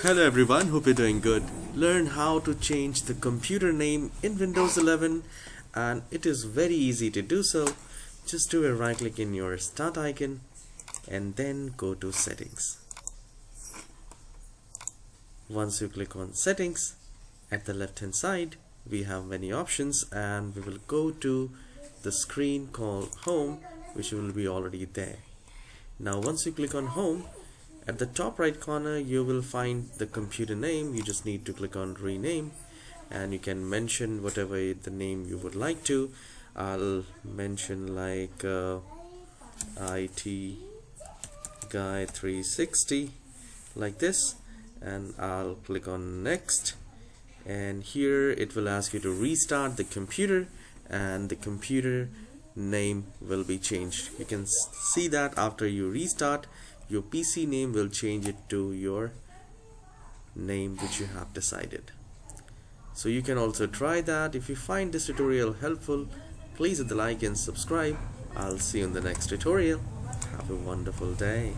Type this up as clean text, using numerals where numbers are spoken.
Hello everyone, hope you're doing good. Learn how to change the computer name in Windows 11 and it is very easy to do so. Just do a right click in your start icon and then go to settings. Once you click on settings, at the left hand side we have many options and we will go to the screen called home, which will be already there. Now once you click on home, at the top right corner you will find the computer name. You just need to click on rename and you can mention whatever the name you would like to. I'll mention like IT Guy 360 like this, and I'll click on next, and here it will ask you to restart the computer and the computer name will be changed. You can see that after you restart, your PC name will change it to your name which you have decided. So you can also try that. If you find this tutorial helpful, please hit the like and subscribe. I'll see you in the next tutorial. Have a wonderful day.